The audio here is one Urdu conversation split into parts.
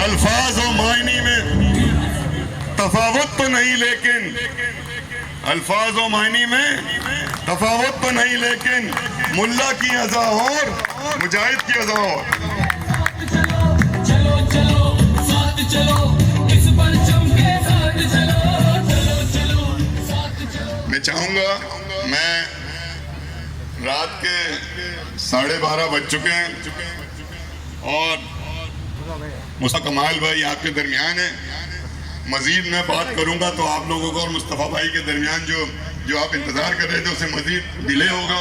الفاظ و معنی میں تفاوت تو نہیں، لیکن الفاظ و معنی میں تفاوت تو نہیں، لیکن ملا کی اذا اور مجاہد کی اذا اور۔ میں چاہوں گا، میں رات کے 12:30 بج چکے ہیں اور مصطفیٰ کمال بھائی آپ کے درمیان ہیں۔ مزید میں بات کروں گا تو آپ لوگوں کو اور مصطفیٰ بھائی کے درمیان جو آپ انتظار کر رہے تھے اسے مزید ڈیلے ہوگا،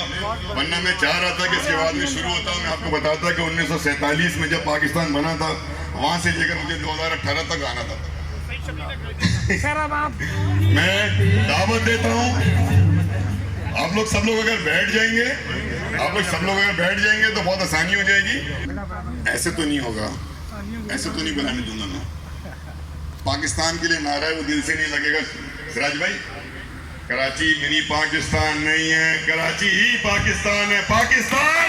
ورنہ میں چاہ رہا تھا کہ اس کے بعد میں شروع ہوتا۔ میں آپ کو بتاتا کہ 1947 میں جب پاکستان بنا تھا وہاں سے لے کر مجھے 2018 تک آنا تھا۔ میں دعوت دیتا ہوں، آپ لوگ سب لوگ اگر بیٹھ جائیں گے تو بہت آسانی ہو جائے گی۔ ایسے تو نہیں ہوگا، ایسے تو نہیں بلانے دوں گا میں۔ پاکستان کے لیے نعرہ ہے، وہ دل سے نہیں لگے گا۔ سراج بھائی، کراچی منی پاکستان نہیں ہے، کراچی ہی پاکستان ہے۔ پاکستان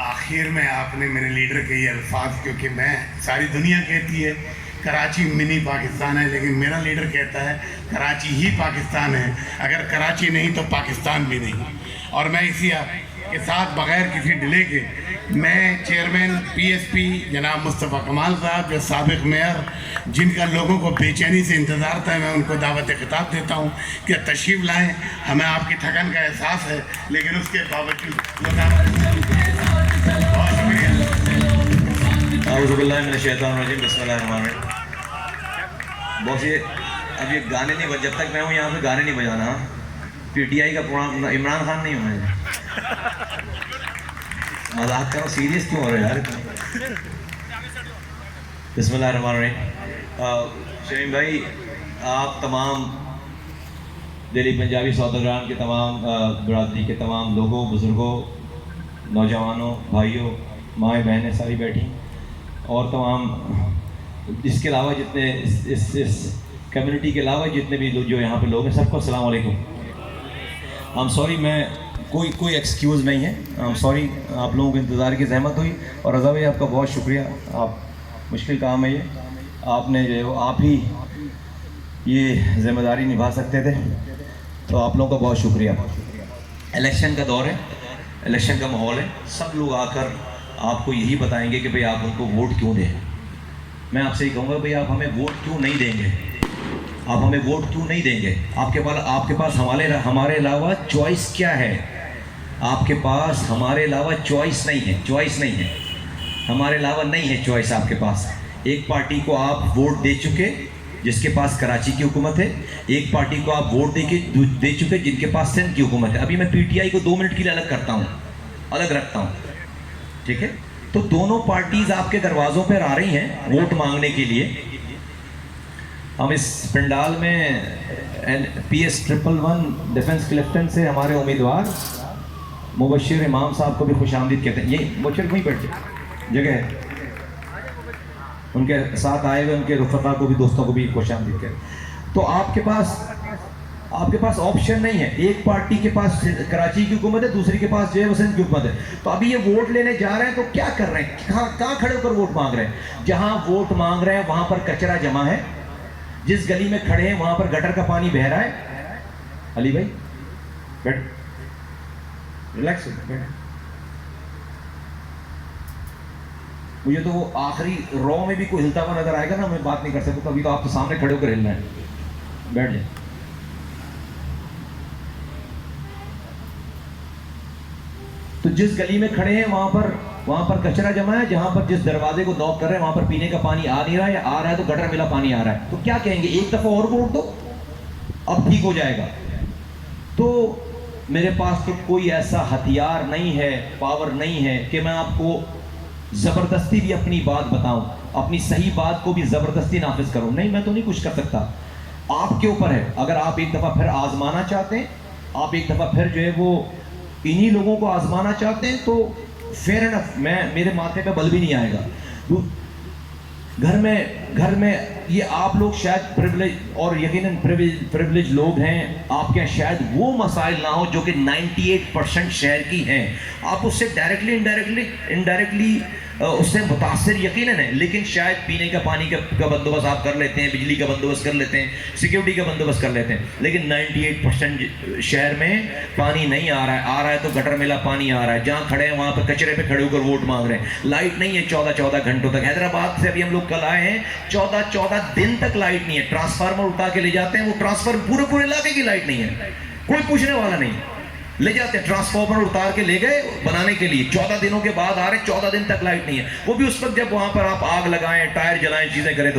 آخر میں آپ نے میرے لیڈر کے یہ الفاظ، کیونکہ میں ساری دنیا کہتی ہے کراچی منی پاکستان ہے، لیکن میرا لیڈر کہتا ہے کراچی ہی پاکستان ہے۔ اگر کراچی نہیں تو پاکستان بھی نہیں۔ اور میں اسی کے ساتھ بغیر کسی ڈیلے کے میں چیئرمین پی ایس پی جناب مصطفیٰ کمال صاحب، جو سابق میئر جن کا لوگوں کو بے چینی سے انتظار تھا، میں ان کو دعوت خطاب دیتا ہوں کہ تشریف لائیں۔ ہمیں آپ کی تھکن کا احساس ہے، لیکن اس کے باوجود بہت شکریہ۔ اعوذ باللہ من الشیطان الرجیم، بسم اللہ الرحمن الرحیم۔ بہت یہ اب یہ گانے نہیں جب تک میں ہوں یہاں پہ گانے نہیں بجانا۔ پی ٹی آئی کا پروگرام، عمران خان نہیں ہوں میں۔ مذاق کرو، سیریس کیوں ہو رہے یار؟ بسم اللہ الرحمن الرحیم۔ شمیم بھائی، آپ تمام دہلی پنجابی سوداگران کے تمام برادری کے تمام لوگوں، بزرگوں، نوجوانوں، بھائیوں، مائیں بہنیں ساری بیٹھی، اور تمام اس کے علاوہ جتنے اس کمیونٹی کے علاوہ جتنے بھی جو یہاں پہ لوگ ہیں، سب کو السلام علیکم۔ I'm sorry، میں کوئی ایکسکیوز نہیں ہے۔ I'm sorry، آپ لوگوں کو انتظار کی زحمت ہوئی، اور رضا بھائی آپ کا بہت شکریہ۔ آپ مشکل کام ہے یہ، آپ نے جو ہے آپ ہی یہ ذمہ داری نبھا سکتے تھے، تو آپ لوگوں کا بہت شکریہ۔ الیکشن کا دور ہے، الیکشن کا ماحول ہے، سب لوگ آ کر آپ کو یہی بتائیں گے کہ بھئی آپ ان کو ووٹ کیوں دیں۔ میں آپ سے یہ کہوں گا بھئی آپ ہمیں ووٹ کیوں نہیں دیں گے، آپ ہمیں ووٹ کیوں نہیں دیں گے؟ آپ کے پاس ہمارے علاوہ چوائس کیا ہے؟ آپ کے پاس ہمارے علاوہ چوائس نہیں ہے، ہمارے علاوہ نہیں ہے چوائس آپ کے پاس۔ ایک پارٹی کو آپ ووٹ دے چکے جس کے پاس کراچی کی حکومت ہے، ایک پارٹی کو آپ ووٹ دے چکے جن کے پاس سندھ کی حکومت ہے۔ ابھی میں پی ٹی آئی کو 2 منٹ کے لیے الگ رکھتا ہوں، ٹھیک ہے؟ تو دونوں پارٹیز آپ کے دروازوں پر آ رہی ہیں ووٹ مانگنے کے لیے۔ ہم اس پنڈال میں پی ایس 111 ڈیفنس کلفٹن سے ہمارے امیدوار مبشر امام صاحب کو بھی خوش آمدید کہتے ہیں۔ یہ مبشر وہیں بیٹھے جگہ ہے، ان کے ساتھ آئے ہوئے ان کے رفقا کو بھی، دوستوں کو بھی خوش آمدید کہتے ہیں۔ تو آپ کے پاس آپشن نہیں ہے۔ ایک پارٹی کے پاس کراچی کی حکومت ہے، دوسری کے پاس جو ہے وہ سندھ کی حکومت ہے۔ تو ابھی یہ ووٹ لینے جا رہے ہیں تو کیا کر رہے ہیں؟ کہاں کھڑے ہو کر ووٹ مانگ رہے ہیں؟ جہاں ووٹ مانگ رہے ہیں وہاں پر کچرا جمع ہے، جس گلی میں کھڑے ہیں وہاں پر گٹر کا پانی بہہ رہا ہے۔ علی بھائی بیٹھ، ریلیکس بیٹھ۔ مجھے تو وہ آخری رو میں بھی کوئی ہلتا ہوا نظر آئے گا نا، میں بات نہیں کر سکتا، ابھی تو آپ تو سامنے کھڑے ہو کر ہلنا ہے۔ بیٹھ جائیں۔ تو جس گلی میں کھڑے ہیں وہاں پر کچرا جمع ہے، جہاں پر جس دروازے کو نوک کر رہے ہیں وہاں پر پینے کا پانی آ نہیں رہا ہے، یا آ رہا ہے تو گٹر ملا پانی آ رہا ہے۔ تو کیا کہیں گے؟ ایک دفعہ اور ووٹ دو، اب ٹھیک ہو جائے گا۔ تو میرے پاس تو کوئی ایسا ہتھیار نہیں ہے، پاور نہیں ہے کہ میں آپ کو زبردستی بھی اپنی بات بتاؤں، اپنی صحیح بات کو بھی زبردستی نافذ کروں۔ نہیں، میں تو نہیں کچھ کر سکتا، آپ کے اوپر ہے۔ اگر آپ ایک دفعہ پھر آزمانا چاہتے ہیں، آپ ایک دفعہ پھر جو ہے وہ انہی لوگوں کو آزمانا چاہتے ہیں، تو فیئر انف، میرے ماتھے پہ بل بھی نہیں آئے گا۔ گھر میں یہ آپ لوگ شاید پریویلیج، اور یقیناً پریویلیج لوگ ہیں، آپ کے یہاں شاید وہ مسائل نہ ہو جو کہ 98% شہر کی ہیں۔ آپ اس سے ڈائریکٹلی انڈائریکٹلی اس سے متاثر یقیناً ہے، لیکن شاید پینے کا پانی کا بندوبست آپ کر لیتے ہیں، بجلی کا بندوبست کر لیتے ہیں، سیکیورٹی کا بندوبست کر لیتے ہیں، لیکن 98% شہر میں پانی نہیں آ رہا ہے تو گٹر میلا پانی آ رہا ہے، جہاں کھڑے ہیں وہاں پہ کچرے پہ کھڑے ہو کر ووٹ مانگ رہے ہیں، لائٹ نہیں ہے 14 گھنٹوں تک۔ حیدرآباد سے ابھی ہم لوگ کل آئے ہیں، 14 دن تک لائٹ نہیں ہے، ٹرانسفارمر اٹھا کے لے جاتے ہیں، وہ ٹرانسفارمر پورے علاقے کی لائٹ نہیں ہے، کوئی پوچھنے والا نہیں، لے جاتے ہیں ٹرانسفارمر اتار کے لے گئے بنانے کے لیے، 14 دنوں کے بعد آ رہے ہیں، 14 دن تک لائٹ نہیں ہے، وہ بھی اس وقت جب وہاں پر آپ آگ لگائیں، ٹائر جلائیں، چیزیں کریں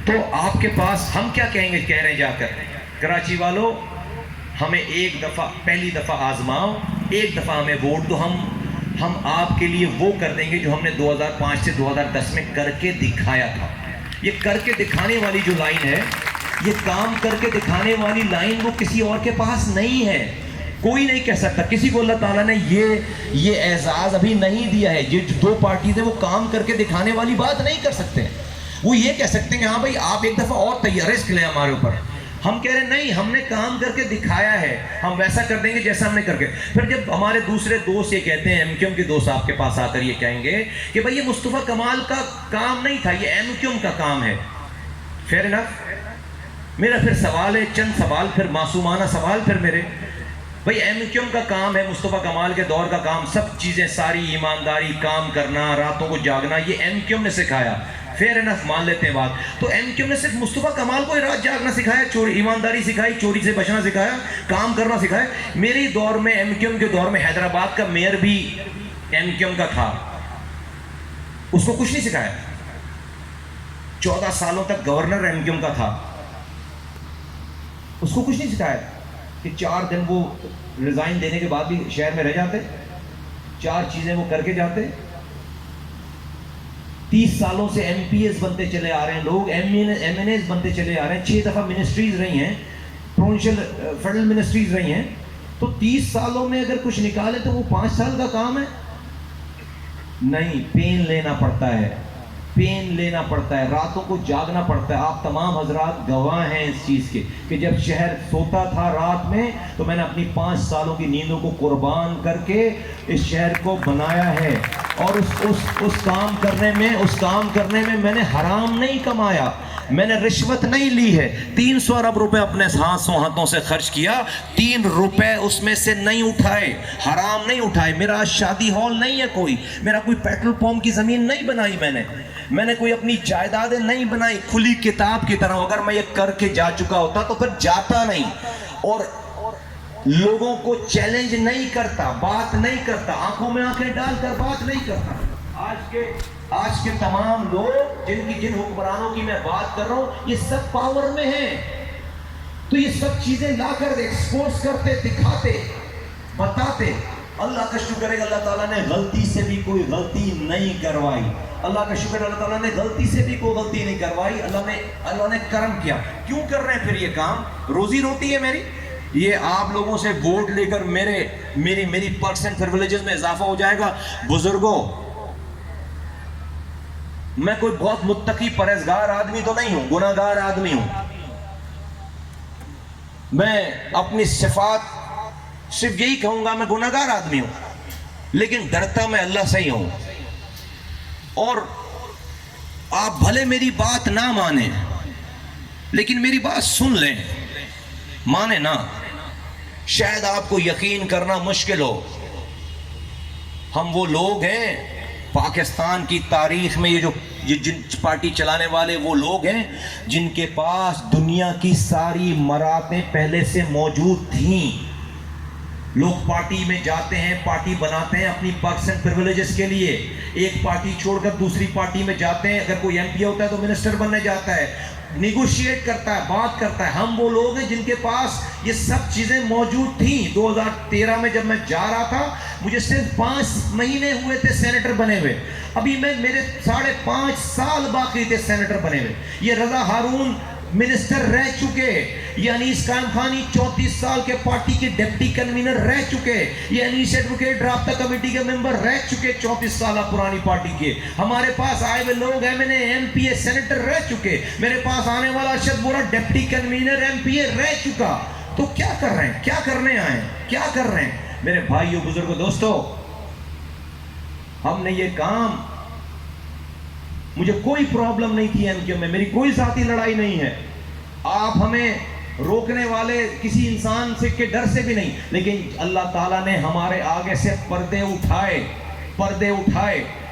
تو آپ کے پاس ہم کیا کہیں گے، کہہ رہے ہیں جا کر کراچی والوں ہمیں ایک دفعہ، پہلی دفعہ آزماؤ، ایک دفعہ ہمیں ووٹ دو، ہم آپ کے لیے وہ کر دیں گے جو ہم نے 2005 سے 2010 میں کر کے دکھایا تھا۔ یہ کر کے دکھانے والی جو لائن ہے، یہ کام کر کے دکھانے والی لائن وہ کسی اور کے پاس نہیں ہے، کوئی نہیں کہہ سکتا، کسی کو اللہ تعالیٰ نے یہ اعزاز ابھی نہیں دیا ہے۔ یہ جو دو پارٹیز ہیں وہ کام کر کے دکھانے والی بات نہیں کر سکتے، وہ یہ کہہ سکتے ہیں کہ ہاں بھائی آپ ایک دفعہ اور رسک لیں ہمارے اوپر، ہم کہہ رہے ہیں نہیں، ہم نے کام کر کے دکھایا ہے، ہم ویسا کر دیں گے جیسا ہم نے کر کے۔ پھر جب ہمارے دوسرے دوست یہ کہتے ہیں، ایم کیو ایم کے دوست آپ کے پاس آ کر یہ کہیں گے کہ بھائی یہ مصطفیٰ کمال کا کام نہیں تھا، یہ ایم کیو ایم کا کام ہے، فیئر انف۔ میرا پھر سوال ہے، چند سوال پھر معصومانہ سوال پھر میرے، بھائی ایم کیو ایم کا کام ہے، مصطفیٰ کمال کے دور کا کام، سب چیزیں ساری ایمانداری، کام کرنا، راتوں کو جاگنا، یہ ایم کیو ایم نے سکھایا، فیئر انف مان لیتے ہیں بات۔ تو ایم کیو ایم نے صرف مصطفیٰ کمال کو رات جاگنا سکھایا، چوری ایمانداری سکھائی، چوری سے بچنا سکھایا، کام کرنا سکھایا۔ میری دور میں، ایم کیو ایم کے دور میں، حیدرآباد کا میئر بھی ایم کیو ایم کا تھا، اس کو کچھ نہیں سکھایا، 14 سالوں تک گورنر ایم کیو ایم کا تھا، اس کو کچھ نہیں سکھایا کہ 4 دن وہ ریزائن دینے کے بعد بھی شہر میں رہ جاتے، 4 چیزیں وہ کر کے جاتے۔ 30 سالوں سے ایم پی ایس بنتے چلے آ رہے ہیں لوگ، ایم این ایس بنتے چلے آ رہے ہیں، 6 دفعہ منسٹریز رہی ہیں، پروونشل فیڈرل منسٹریز رہی ہیں، تو 30 سالوں میں اگر کچھ نکالے تو وہ 5 سال کا کام ہے؟ نہیں، پین لینا پڑتا ہے، پین لینا پڑتا ہے، راتوں کو جاگنا پڑتا ہے۔ آپ تمام حضرات گواہ ہیں اس چیز کے کہ جب شہر سوتا تھا رات میں تو میں نے اپنی 5 سالوں کی نیندوں کو قربان کر کے اس شہر کو بنایا ہے، اور اس کام کرنے میں میں نے حرام نہیں کمایا، میں نے رشوت نہیں لی ہے۔ 300 ارب روپے اپنے ہاتھوں سے خرچ کیا، 3 روپے اس میں سے نہیں اٹھائے، حرام نہیں اٹھائے۔ میرا شادی ہال نہیں ہے کوئی، میرا کوئی پیٹرول پمپ کی زمین نہیں بنائی، میں نے کوئی اپنی جائیدادیں نہیں بنائی کھلی کتاب کی طرح۔ اگر میں یہ کر کے جا چکا ہوتا تو پھر جاتا نہیں، اور لوگوں کو چیلنج نہیں کرتا، بات نہیں کرتا، آنکھوں میں آنکھیں ڈال کر بات نہیں کرتا۔ آج کے تمام لوگ جن حکمرانوں کی میں بات کر رہا ہوں، یہ سب پاور میں ہیں، تو یہ سب چیزیں لا کر ایکسپوز کرتے، دکھاتے، بتاتے۔ اللہ کا شکر ہے اللہ تعالیٰ نے غلطی سے بھی کوئی غلطی نہیں کروائی، اللہ کا شکر اللہ تعالیٰ نے غلطی سے بھی کوئی غلطی نہیں کروائی، اللہ نے کرم کیا۔ کیوں کر رہے ہیں پھر یہ کام؟ روزی روٹی ہے میری، یہ آپ لوگوں سے ووٹ لے کر میری پرسنٹ پریویلیجز میں اضافہ ہو جائے گا۔ بزرگوں، میں کوئی بہت متقی پرہیزگار آدمی تو نہیں ہوں، گناہ گار آدمی ہوں، میں اپنی صفات صرف یہی کہوں گا، میں گناہ گار آدمی ہوں، لیکن ڈرتا میں اللہ سے ہی ہوں۔ اور آپ بھلے میری بات نہ مانیں، لیکن میری بات سن لیں، مانے نہ، شاید آپ کو یقین کرنا مشکل ہو، ہم وہ لوگ ہیں پاکستان کی تاریخ میں، یہ جن پارٹی چلانے والے وہ لوگ ہیں جن کے پاس دنیا کی ساری مراتیں پہلے سے موجود تھیں۔ لوگ پارٹی میں جاتے ہیں، پارٹی بناتے ہیں اپنی پرسنل پریویلیجز کے لیے، ایک پارٹی چھوڑ کر دوسری پارٹی میں جاتے ہیں، اگر کوئی ایم پی ہوتا ہے تو منسٹر بننے جاتا ہے، نیگوشیٹ کرتا ہے، بات کرتا ہے۔ ہم وہ لوگ ہیں جن کے پاس یہ سب چیزیں موجود تھیں۔ 2013 میں جب میں جا رہا تھا، مجھے صرف 5 مہینے ہوئے تھے سینیٹر بنے ہوئے، ابھی میرے 5.5 سال باقی تھے سینیٹر بنے ہوئے۔ یہ رضا ہارون منسٹر رہ چکے، یہ انیس قائم خانی 34 سال کے پارٹی کے ڈپٹی کنوینر رہ چکے، یہ انیس ایڈوکیٹ رابطہ کمیٹی کے ممبر رہ چکے 34 سالہ پرانی پارٹی کے۔ ہمارے پاس آئے ہوئے لوگ ایم این اے، ایم پی اے، سینیٹر رہ چکے، میرے پاس آنے والا ارشد بورا ڈپٹی کنوینر ایم پی اے رہ چکا۔ تو کیا کر رہے ہیں؟ کیا کرنے آئے ہیں؟ کیا کر رہے ہیں؟ میرے بھائیوں، بزرگوں، دوستو، ہم نے یہ کام مجھے کوئی پرابلم نہیں تھی ایم کیو میں، میری کوئی ذاتی لڑائی نہیں ہے. آپ ہمیں روکنے والے کسی انسان سے کے ڈر سے بھی نہیں، لیکن اللہ تعالیٰ نے ہمارے آگے سے پردے اٹھائے،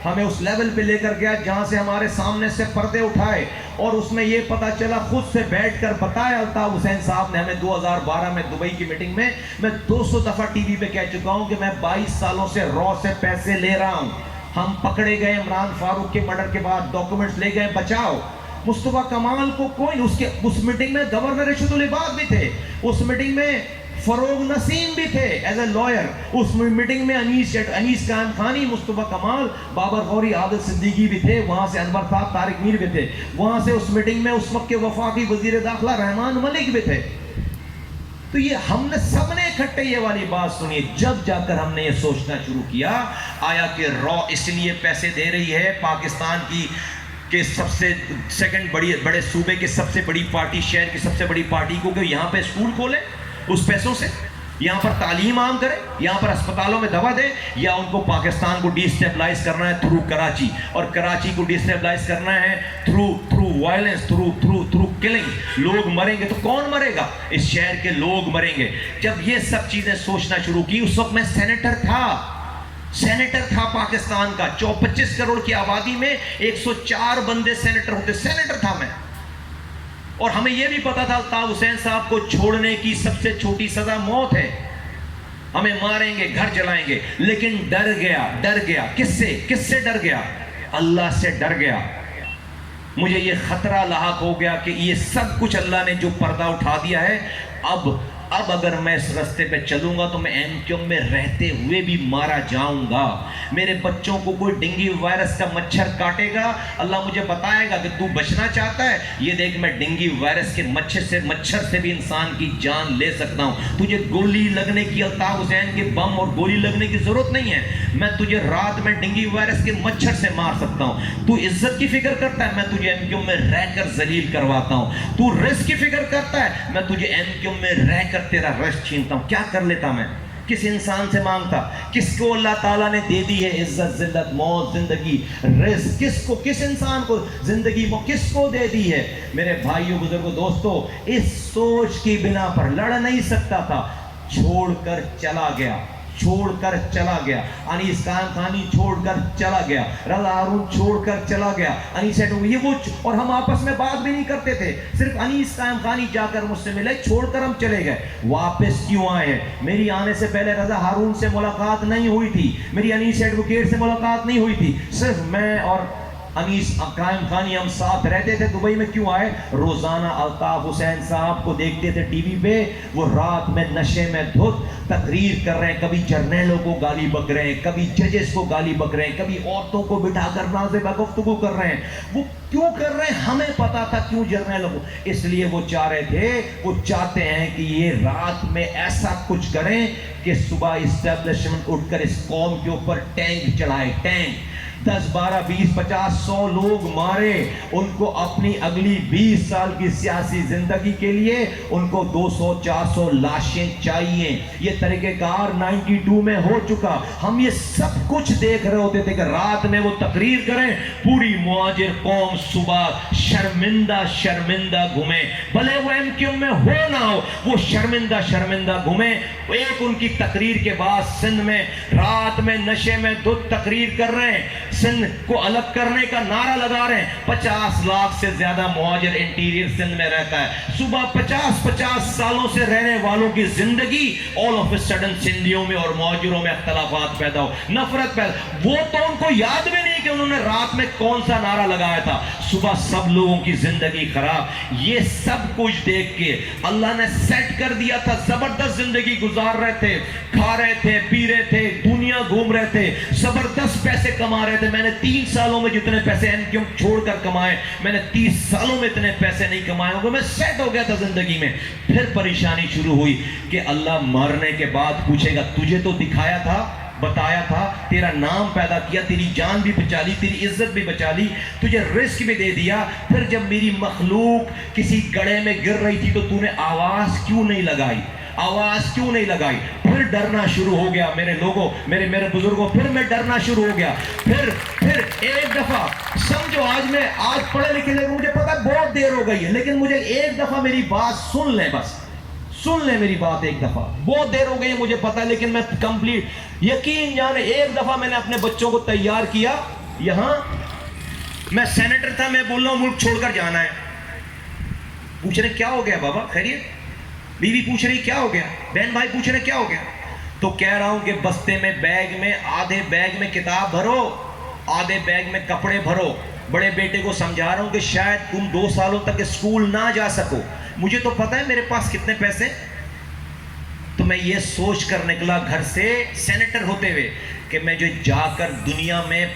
ہمیں اس لیول پہ لے کر گیا جہاں سے ہمارے سامنے سے پردے اٹھائے، اور اس میں یہ پتا چلا، خود سے بیٹھ کر بتایا الطاف حسین صاحب نے ہمیں 2012 میں دبئی کی میٹنگ میں 200 دفعہ ٹی وی پہ کہہ چکا ہوں کہ میں 22 سالوں سے را سے پیسے لے رہا ہوں. ہم پکڑے گئے عمران فاروق کے مرڈر کے بعد، ڈاکومنٹس لے گئے بچاؤ. مصطفیٰ کمال کو کوئی اس میٹنگ میں گورنر رشید العباد بھی تھے، اس میٹنگ میں فروغ نسیم بھی تھے ایز اے لائر، اس میٹنگ میں انیس قائم خانی، مصطفیٰ کمال، بابر غوری، عادل صدیقی بھی تھے، وہاں سے انور صاحب، طارق میر بھی تھے، وہاں سے اس میٹنگ میں اس وقت کے وفاقی وزیر داخلہ رحمان ملک بھی تھے. تو یہ ہم نے سب نے اکٹھے یہ والی بات سنی. جب جا کر ہم نے یہ سوچنا شروع کیا، آیا کہ را اس لیے پیسے دے رہی ہے پاکستان کی کہ سب سے سیکنڈ بڑے صوبے کے سب سے بڑی پارٹی، شہر کی سب سے بڑی پارٹی کو، کہ یہاں پہ اسکول کھولے اس پیسوں سے، یہاں پر تعلیم عام کرے، یہاں پر اسپتالوں میں دوا دے، یا ان کو پاکستان کو ڈی اسٹیبلائز کرنا ہے تھرو کراچی، اور کراچی کو ڈی اسٹیبلائز کرنا ہے تھرو وائلنس، تھرو کلنگ. لوگ مریں گے تو کون مرے گا؟ اس شہر کے لوگ مریں گے. جب یہ سب چیزیں سوچنا شروع کی، اس وقت میں سینیٹر تھا پاکستان کا. 25 کروڑ کی آبادی میں 104 بندے سینیٹر ہوتے، سینیٹر تھا میں. اور ہمیں یہ بھی پتا تھا الطاف حسین صاحب کو چھوڑنے کی سب سے چھوٹی سزا موت ہے، ہمیں ماریں گے، گھر جلائیں گے. لیکن ڈر گیا. کس سے ڈر گیا؟ اللہ سے ڈر گیا. مجھے یہ خطرہ لاحق ہو گیا کہ یہ سب کچھ اللہ نے جو پردہ اٹھا دیا ہے، اب اگر میں اس رستے پہ چلوں گا تو میں ایم کیو میں رہتے ہوئے بھی مارا جاؤں گا. میرے بچوں کو کوئی ڈینگی وائرس کا مچھر کاٹے گا، اللہ مجھے بتائے گا کہ تو بچنا چاہتا ہے، یہ دیکھ میں ڈینگی وائرس کے مچھر سے بھی انسان کی جان لے سکتا ہوں. تجھے گولی لگنے کی، الطاف حسین کے بم اور گولی لگنے کی ضرورت نہیں ہے. میں تجھے رات میں ڈینگی وائرس کے مچھر سے مار سکتا ہوں. تو عزت کی فکر کرتا ہے، میں تجھے ایم کیو میں رہ کر ذلیل کرواتا ہوں. تو رزق کی فکر کرتا ہے، میں تجھے ایم کیو میں رہ کر تیرا رزق چھینتا ہوں. کیا کر لیتا میں؟ کس انسان سے مانگتا؟ کس کو اللہ تعالیٰ نے دے دی ہے عزت، ذلت، موت، زندگی، رزق؟ کس انسان کو زندگی کس کو دے دی ہے؟ میرے بھائیوں، بزرگوں، دوستوں، اس سوچ کی بنا پر لڑ نہیں سکتا تھا. چھوڑ کر چلا گیا. انیس قائم خانی چھوڑ کر چلا گیا، رضا ہارون چھوڑ کر چلا گیا. انیس یہ وہ، اور ہم آپس میں بات بھی نہیں کرتے تھے. صرف انیس قائم خانی جا کر مجھ سے ملے، چھوڑ کر ہم چلے گئے. واپس کیوں آئے ہیں؟ میری آنے سے پہلے رضا ہارون سے ملاقات نہیں ہوئی تھی، میری انیس ایڈوکیٹ سے ملاقات نہیں ہوئی تھی. صرف میں اور انیس قائم خانی ہم ساتھ رہتے تھے. دبئی میں کیوں آئے؟ روزانہ الطاف حسین صاحب کو دیکھتے تھے ٹی وی پہ، وہ رات میں نشے میں دھت تقریر کر رہے ہیں، کبھی جرنیلوں کو گالی بک رہے ہیں، کبھی ججز کو گالی بک رہے ہیں، کبھی عورتوں کو بٹھا کر نازیبہ گفتگو کر رہے ہیں. وہ کیوں کر رہے ہیں؟ ہمیں پتا تھا کیوں جرنیلوں کو. اس لیے وہ چاہتے ہیں کہ یہ رات میں ایسا کچھ کریں کہ صبح اسٹیبلشمنٹ اٹھ کر اس قوم کے اوپر ٹینک چڑھائے. ٹینک 10 12 20 50 100 لوگ مارے، ان کو اپنی اگلی 20 سال کی سیاسی زندگی کے لیے ان کو 200 400 لاشیں چاہیے. یہ طریقہ کار 92 میں ہو چکا. ہم یہ سب کچھ دیکھ رہے ہوتے تھے کہ رات میں وہ تقریر کریں، پوری مہاجر قوم صبح شرمندہ گھومے، بھلے وہ ایم کیو میں ہو نہ ہو، وہ شرمندہ گھومے. ایک ان کی تقریر کے بعد سندھ میں رات میں نشے میں دھت تقریر کر رہے ہیں، سندھ کو الگ کرنے کا نعرہ لگا رہے ہیں. 50 لاکھ سے زیادہ مہاجر انٹیریئر سندھ میں رہتا ہے. صبح 50 سالوں سے رہنے والوں کی زندگی all of a sudden سندھیوں میں اور مہاجروں میں اختلافات پیدا ہو، نفرت پیدا. وہ تو ان کو یاد بھی نہیں کہ انہوں نے رات میں کون سا نعرہ لگایا تھا. صبح سب لوگوں کی زندگی خراب. یہ سب کچھ دیکھ کے اللہ نے سیٹ کر دیا تھا. زبردست زندگی گزار رہے تھے، کھا رہے تھے، پی رہے تھے، دنیا گھوم رہے تھے، زبردست پیسے کما رہے تھے. میں نے 3 سالوں میں جتنے پیسے ایم کیو چھوڑ کر کمائے، میں نے 30 سالوں میں اتنے پیسے نہیں کمائے ہوں گے. میں سیٹ ہو گیا تھا زندگی میں. پھر پریشانی شروع ہوئی کہ اللہ مرنے کے بعد پوچھے گا تجھے تو دکھایا تھا، بتایا تھا، تیرا نام پیدا کیا، تیری جان بھی بچا لی، تیری عزت بھی بچا لی، تجھے رزق بھی دے دیا. پھر جب میری مخلوق کسی گڑھے میں گر رہی تھی تو تو نے آواز کیوں نہیں لگائی؟ پھر ڈرنا شروع ہو گیا میرے لوگوں، میرے بزرگوں، پھر میں ڈرنا شروع ہو گیا. پھر ایک دفعہ سمجھو آج پڑھے لکھے لے، مجھے پتا بہت دیر ہو گئی ہے، لیکن مجھے ایک دفعہ میری بات سن لیں، بس سن لیں میری بات ایک دفعہ. بہت دیر ہو گئی ہے مجھے پتا، لیکن میں کمپلیٹ یقین جانے ایک دفعہ میں نے اپنے بچوں کو تیار کیا. یہاں میں سینیٹر تھا، میں بول رہا ہوں ملک چھوڑ کر جانا ہے. پوچھ رہے کیا ہو گیا بابا خیریت؟ بیوی پوچھ رہی کیا ہو گیا؟ بہن بھائی پوچھ رہے کیا ہو گیا؟ تو کہہ رہا ہوں کہ بستے میں بیگ میں آدھے بیگ میں کتاب بھرو، آدھے بیگ میں کپڑے بھرو. بڑے بیٹے کو سمجھا رہا ہوں کہ شاید تم 2 سالوں تک اسکول نہ جا سکو. مجھے تو پتا ہے میرے پاس کتنے پیسے. تو میں یہ سوچ کر نکلا گھر سے سینیٹر ہوتے ہوئے کہ میں جو جا کر دنیا میں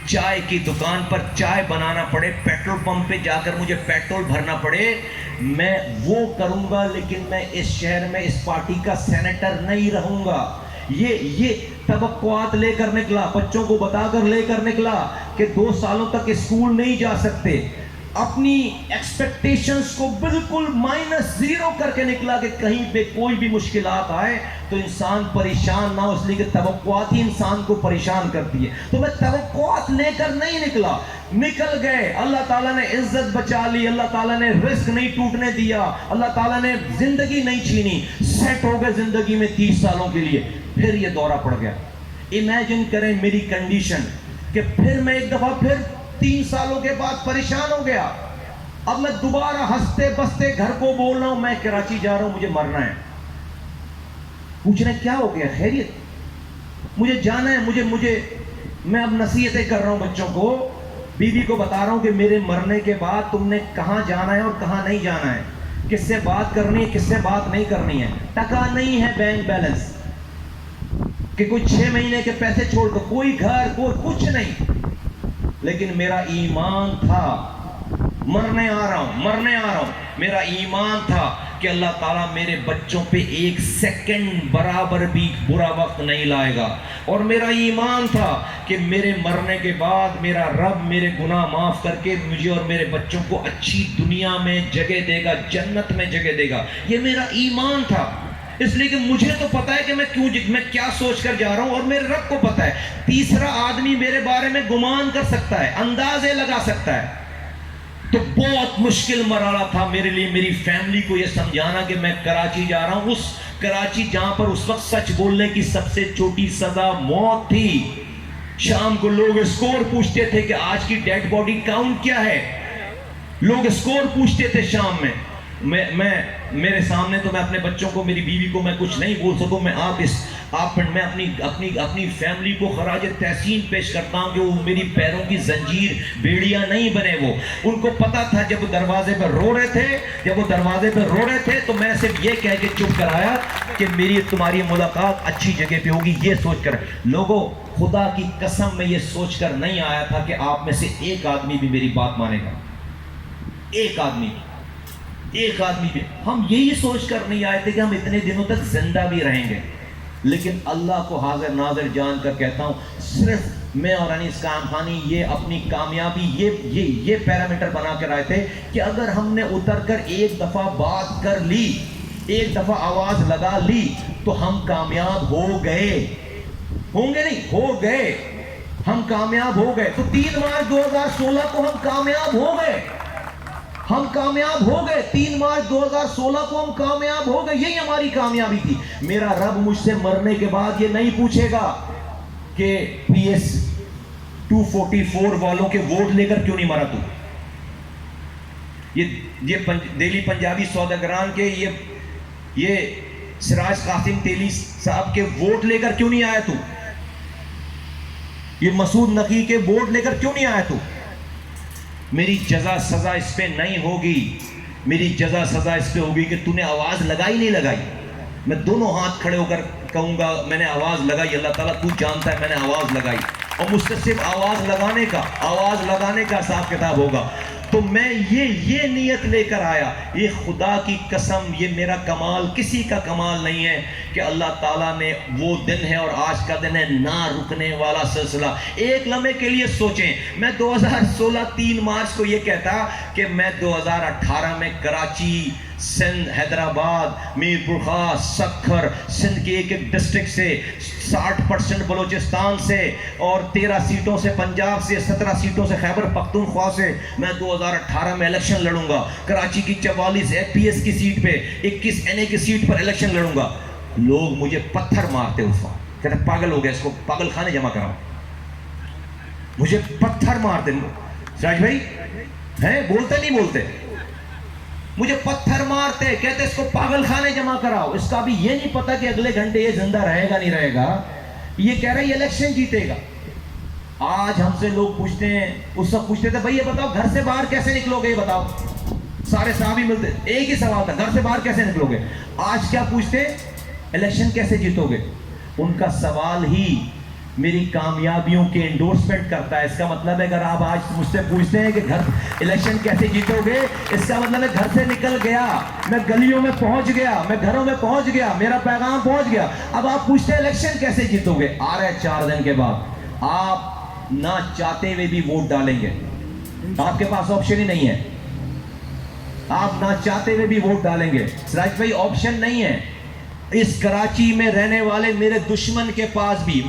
چائے کی دکان پر چائے بنانا پڑے، پیٹرول پمپ پہ جا کر مجھے پیٹرول بھرنا پڑے، میں وہ کروں گا، لیکن میں اس شہر میں اس پارٹی کا سینیٹر نہیں رہوں گا. یہ توقعات لے کر نکلا، بچوں کو بتا کر لے کر نکلا کہ 2 سالوں تک اسکول نہیں جا سکتے. اپنی ایکسپیکٹیشنز کو بالکل -0 کر کے نکلا کہ کہیں پہ کوئی بھی مشکلات آئے تو انسان پریشان نہ ہو، اس لیے کہ توقعات ہی انسان کو پریشان کرتی ہے. تو میں توقعات لے کر نہیں نکلا، نکل گئے. اللہ تعالیٰ نے عزت بچا لی، اللہ تعالیٰ نے رزق نہیں ٹوٹنے دیا، اللہ تعالیٰ نے زندگی نہیں چھینی. سیٹ ہو گئے زندگی میں 30 سالوں کے لیے. پھر یہ دورہ پڑ گیا. امیجن کریں میری کنڈیشن کہ پھر میں ایک دفعہ پھر 3 سالوں کے بعد پریشان ہو گیا. اب میں دوبارہ ہنستے بستے گھر کو بول رہا ہوں میں کراچی جا رہا ہوں، مجھے مرنا ہے. پوچھ رہے کیا ہو گیا خیریت؟ مجھے جانا ہے. میں اب نصیحتیں کر رہا ہوں بچوں کو، بیوی کو بتا رہا ہوں کہ میرے مرنے کے بعد تم نے کہاں جانا ہے اور کہاں نہیں جانا ہے، کس سے بات کرنی ہے کس سے بات نہیں کرنی ہے. ٹکا نہیں ہے بینک بیلنس کہ کوئی 6 مہینے کے پیسے چھوڑ کر، کوئی گھر کوئی کچھ نہیں. لیکن میرا ایمان تھا، مرنے آ رہا ہوں. میرا ایمان تھا کہ اللہ تعالیٰ میرے بچوں پہ 1 سیکنڈ برابر بھی برا وقت نہیں لائے گا. اور میرا ایمان تھا کہ میرے مرنے کے بعد میرا رب میرے گناہ معاف کر کے مجھے اور میرے بچوں کو اچھی دنیا میں جگہ دے گا، جنت میں جگہ دے گا. یہ میرا ایمان تھا. اس لیے کہ مجھے تو پتا ہے کہ میں کیا سوچ کر جا رہا ہوں، اور میرے رب کو پتا ہے. تیسرا آدمی میرے بارے میں گمان کر سکتا ہے، اندازے لگا سکتا ہے. تو بہت مشکل مرحلہ تھا میرے لیے میری فیملی کو یہ سمجھانا کہ میں کراچی جا رہا ہوں. اس کراچی جہاں پر اس وقت سچ بولنے کی سب سے چھوٹی سزا موت تھی. شام کو لوگ اسکور پوچھتے تھے کہ آج کی ڈیڈ باڈی کاؤنٹ کیا ہے. لوگ اسکور پوچھتے تھے شام میں. میرے سامنے تو میں اپنے بچوں کو، میری بیوی کو میں کچھ نہیں بول سکوں. میں اپنی فیملی کو خراج تحسین پیش کرتا ہوں کہ وہ میری پیروں کی زنجیر بیڑیاں نہیں بنے. وہ ان کو پتا تھا جب وہ دروازے پہ رو رہے تھے تو میں صرف یہ کہہ کے چپ کرایا کہ تمہاری ملاقات اچھی جگہ پہ ہوگی، یہ سوچ کر. لوگوں خدا کی قسم میں یہ سوچ کر نہیں آیا تھا کہ آپ میں سے ایک آدمی بھی میری بات مانے گا. ایک آدمی بھی. ہم یہی سوچ کر نہیں آئے تھے کہ ہم اتنے دنوں تک زندہ بھی رہیں گے. لیکن اللہ کو حاضر ناظر جان کر کہتا ہوں، صرف میں اور انیس قائم خانی یہ اپنی کامیابی یہ پیرامیٹر بنا کر آئے تھے کہ اگر ہم نے اتر کر ایک دفعہ بات کر لی، ایک دفعہ آواز لگا لی تو ہم کامیاب ہو گئے. ہوں گے نہیں؟ ہو گئے. ہم کامیاب ہو گئے. تو 3 مارچ 2016 کو ہم کامیاب ہو گئے. 3 مارچ 2016 کو ہم کامیاب ہو گئے. یہی ہماری کامیابی تھی. میرا رب مجھ سے مرنے کے بعد یہ نہیں پوچھے گا کہ PS 244 والوں کے ووٹ لے کر کیوں نہیں مرا تو. یہ دہلی پنجابی سوداگران کے یہ سراج قاسم تیلی صاحب کے ووٹ لے کر کیوں نہیں آیا تو. یہ مسعود نقی کے ووٹ لے کر کیوں نہیں آیا تو. میری جزا سزا اس پہ نہیں ہوگی. میری جزا سزا اس پہ ہوگی کہ تو نے آواز لگائی نہیں لگائی. میں دونوں ہاتھ کھڑے ہو کر کہوں گا میں نے آواز لگائی. اللہ تعالیٰ تو جانتا ہے میں نے آواز لگائی. اور مجھ سے صرف آواز لگانے کا حساب کتاب ہوگا. تو میں یہ نیت لے کر آیا. یہ خدا کی قسم یہ میرا کمال کسی کا کمال نہیں ہے کہ اللہ تعالیٰ نے وہ دن ہے اور آج کا دن ہے نہ رکنے والا سلسلہ. ایک لمحے کے لیے سوچیں، میں 2016 3 مارچ کو یہ کہتا کہ میں 2018 میں کراچی سندھ، حیدرآباد، میرپور خاص، سکھر، سندھ کے ایک ایک ڈسٹرکٹ سے 60% بلوچستان سے اور 13 سیٹوں سے پنجاب سے، 17 سیٹوں سے خیبر پختونخوا سے میں 2018 میں الیکشن لڑوں گا. کراچی کی 44 FPS کی سیٹ پہ 21 NA کی سیٹ پر الیکشن لڑوں گا. لوگ مجھے پتھر مارتے اس وقت، کہتے پاگل ہو گیا، اس کو پاگل خانے جمع کراؤ. مجھے پتھر مارتے. سراج بھائی ہیں بولتے نہیں بولتے؟ مجھے پتھر مارتے، کہتے اس کو پاگل خانے جمع کراؤ. اس کا بھی یہ نہیں پتا کہ اگلے گھنٹے یہ زندہ رہے گا نہیں رہے گا. یہ کہہ رہا ہے یہ الیکشن جیتے گا. آج ہم سے لوگ پوچھتے ہیں، اس وقت پوچھتے تھے بھائی یہ بتاؤ گھر سے باہر کیسے نکلو گے، یہ بتاؤ. سارے صحابی ملتے ایک ہی سوال تھا، گھر سے باہر کیسے نکلو گے. آج کیا پوچھتے؟ الیکشن کیسے جیتو گے. ان کا سوال ہی میری کامیابیوں کے انڈورسمنٹ کرتا ہے. اس کا مطلب ہے اگر آپ آج مجھ سے پوچھتے ہیں کہ گھر الیکشن کیسے جیتو گے، اس کا مطلب ہے گھر سے نکل گیا، میں گلیوں میں پہنچ گیا، میں گھروں میں پہنچ گیا، میرا پیغام پہنچ گیا. اب آپ پوچھتے ہیں الیکشن کیسے جیتو گے. آ رہے 4 دن کے بعد آپ نہ چاہتے ہوئے بھی ووٹ ڈالیں گے. آپ کے پاس آپشن ہی نہیں ہے، آپ نہ چاہتے ہوئے بھی ووٹ ڈالیں گے. سراج بھائی آپشن نہیں ہے. اس کراچی میں رہنے والے میرے دشمن کے پاس بھی،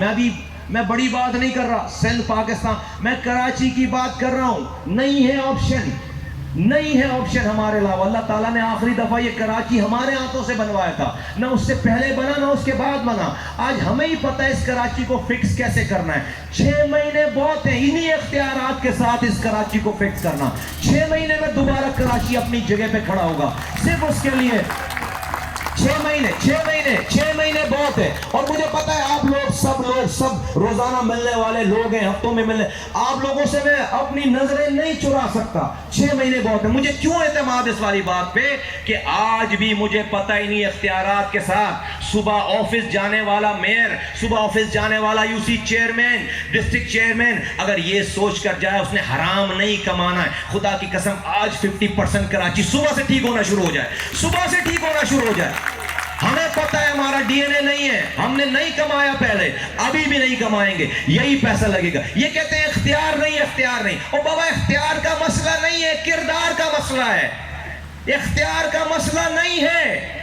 میں بڑی بات نہیں کر رہا، سندھ پاکستان، میں کراچی کی بات کر رہا ہوں. نہیں ہے آپشن، نہیں ہے آپشن ہمارے علاوہ. اللہ تعالیٰ نے آخری دفعہ یہ کراچی ہمارے ہاتھوں سے بنوایا تھا، نہ اس سے پہلے بنا نہ اس کے بعد بنا. آج ہمیں ہی پتہ ہے اس کراچی کو فکس کیسے کرنا ہے. 6 مہینے بہت ہیں انہی اختیارات کے ساتھ اس کراچی کو فکس کرنا. 6 مہینے میں دوبارہ کراچی اپنی جگہ پہ کھڑا ہوگا. صرف اس کے لیے 6 مہینے بہت ہے. اور مجھے پتا ہے آپ لوگ سب روزانہ ملنے والے لوگ ہیں، ہفتوں میں ملنے. آپ لوگوں سے میں اپنی نظریں نہیں چرا سکتا. 6 مہینے بہت ہے. مجھے کیوں اعتماد اس والی بات پہ کہ آج بھی مجھے پتا ہی نہیں اختیارات کے ساتھ صبح آفس جانے والا میئر، صبح آفس جانے والا UC چیئرمین، ڈسٹرکٹ چیئرمین اگر یہ سوچ کر جائے اس نے حرام نہیں کمانا ہے، خدا کی قسم آج 50% کراچی صبح سے ٹھیک ہونا شروع ہو جائے، صبح سے ٹھیک ہونا شروع ہو جائے. ہمیں پتہ ہے ہمارا DNA نہیں ہے، ہم نے نہیں کمایا پہلے، ابھی بھی نہیں کمائیں گے، یہی پیسہ لگے گا. یہ کہتے ہیں اختیار نہیں. او بابا اختیار کا مسئلہ نہیں ہے، کردار کا مسئلہ ہے. اختیار کا مسئلہ نہیں ہے،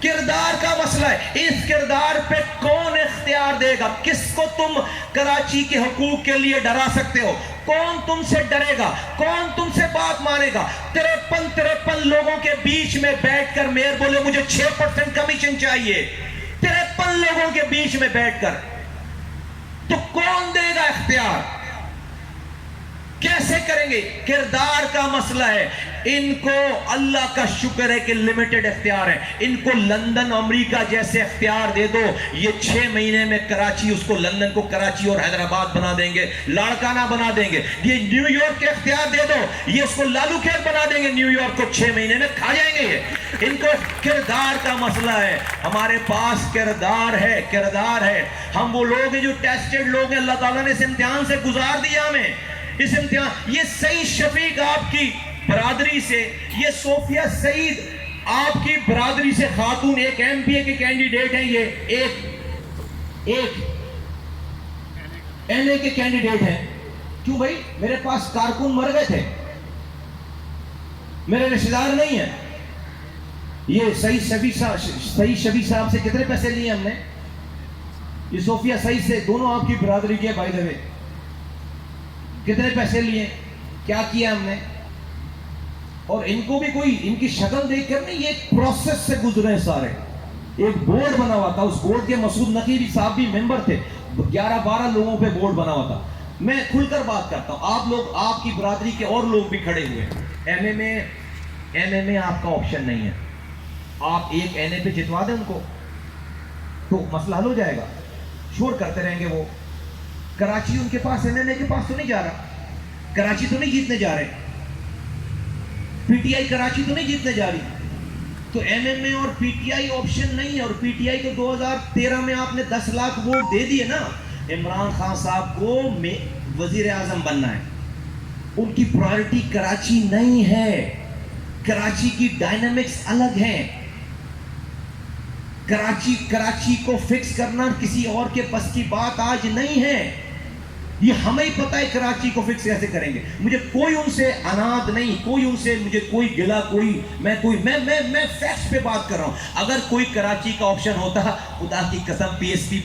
کردار کا مسئلہ ہے. اس کردار پہ کون اختیار دے گا؟ کس کو تم کراچی کے حقوق کے لیے ڈرا سکتے ہو؟ کون تم سے ڈرے گا؟ کون تم سے بات مانے گا؟ 53 لوگوں کے بیچ میں بیٹھ کر میئر بولے مجھے 6% کمیشن چاہیے. 53 لوگوں کے بیچ میں بیٹھ کر تو کون دے گا اختیار؟ کیسے کریں گے؟ کردار کا مسئلہ ہے. ان کو اللہ کا شکر ہے کہ لمیٹڈ اختیار ہے. ان کو لندن امریکہ جیسے اختیار دے دو، یہ 6 مہینے میں کراچی اس کو لندن کو کراچی اور حیدرآباد بنا دیں گے، لاڑکانہ بنا دیں گے. یہ نیو یارک کے اختیار دے دو، یہ اس کو لالو کھیت بنا دیں گے. نیو یارک کو 6 مہینے میں کھا جائیں گے. یہ ان کو کردار کا مسئلہ ہے. ہمارے پاس کردار ہے. ہم وہ لوگ ہیں جو ٹیسٹڈ لوگ ہیں. اللہ تعالیٰ نے اس امتحان سے گزار دیا ہمیں. اس امتحان یہ سعید شفیق آپ کی برادری سے، یہ صوفیہ سعید آپ کی برادری سے خاتون، ایک MPA کے کینڈیڈیٹ ہیں، یہ ایک NA کے کینڈیڈیٹ ہیں. کیوں بھائی؟ میرے پاس کارکن مر گئے تھے، میرے رشتہ دار نہیں ہیں. یہ سعید شفیق صاحب سے کتنے پیسے لیے ہم نے؟ یہ صوفیہ سعید سے، دونوں آپ کی برادری کے بائی دا وے. کتنے پیسے لیے، کیا کیا ہم نے؟ اور ان کو بھی کوئی ان کی شکل دیکھ کر نہیں، یہ ایک پروسیس سے گزرے ہیں سارے. ایک بورڈ بنا ہوا تھا، اس بورڈ کے مسعود نقیبی صاحب بھی ممبر تھے. 11-12 لوگوں پہ بورڈ بنا ہوا تھا. میں کھل کر بات کرتا ہوں. آپ لوگ، آپ کی برادری کے اور لوگ بھی کھڑے ہوئے. MMA آپ کا آپشن نہیں ہے. آپ ایک NA پہ جتوا دیں ان کو تو مسئلہ حل ہو جائے گا. شور کرتے رہیں گے وہ. کراچی ان کے پاس MMA کے پاس تو نہیں جا رہا. کراچی تو نہیں جیتنے جا رہے. PTI کراچی تو نہیں جیتنے جا رہی. تو MMA اور PTI آپشن نہیں ہے. اور PTI کو 2013 میں آپ نے 10 لاکھ ووٹ دے دیے نا. عمران خان صاحب کو وزیر اعظم بننا ہے. ان کی پرائرٹی کراچی نہیں ہے. کراچی کی ڈائنامکس الگ ہیں. کراچی کو فکس کرنا کسی اور کے بس کی بات آج نہیں ہے. یہ ہمیں ہی پتہ ہے کراچی کو فکس کیسے کریں گے. مجھے کوئی ان سے اناد نہیں, کوئی ان سے مجھے کوئی گلا, میں فیکٹس پہ بات کر رہا ہوں. اگر کوئی کراچی کا آپشن ہوتا, خدا کی قسم PSP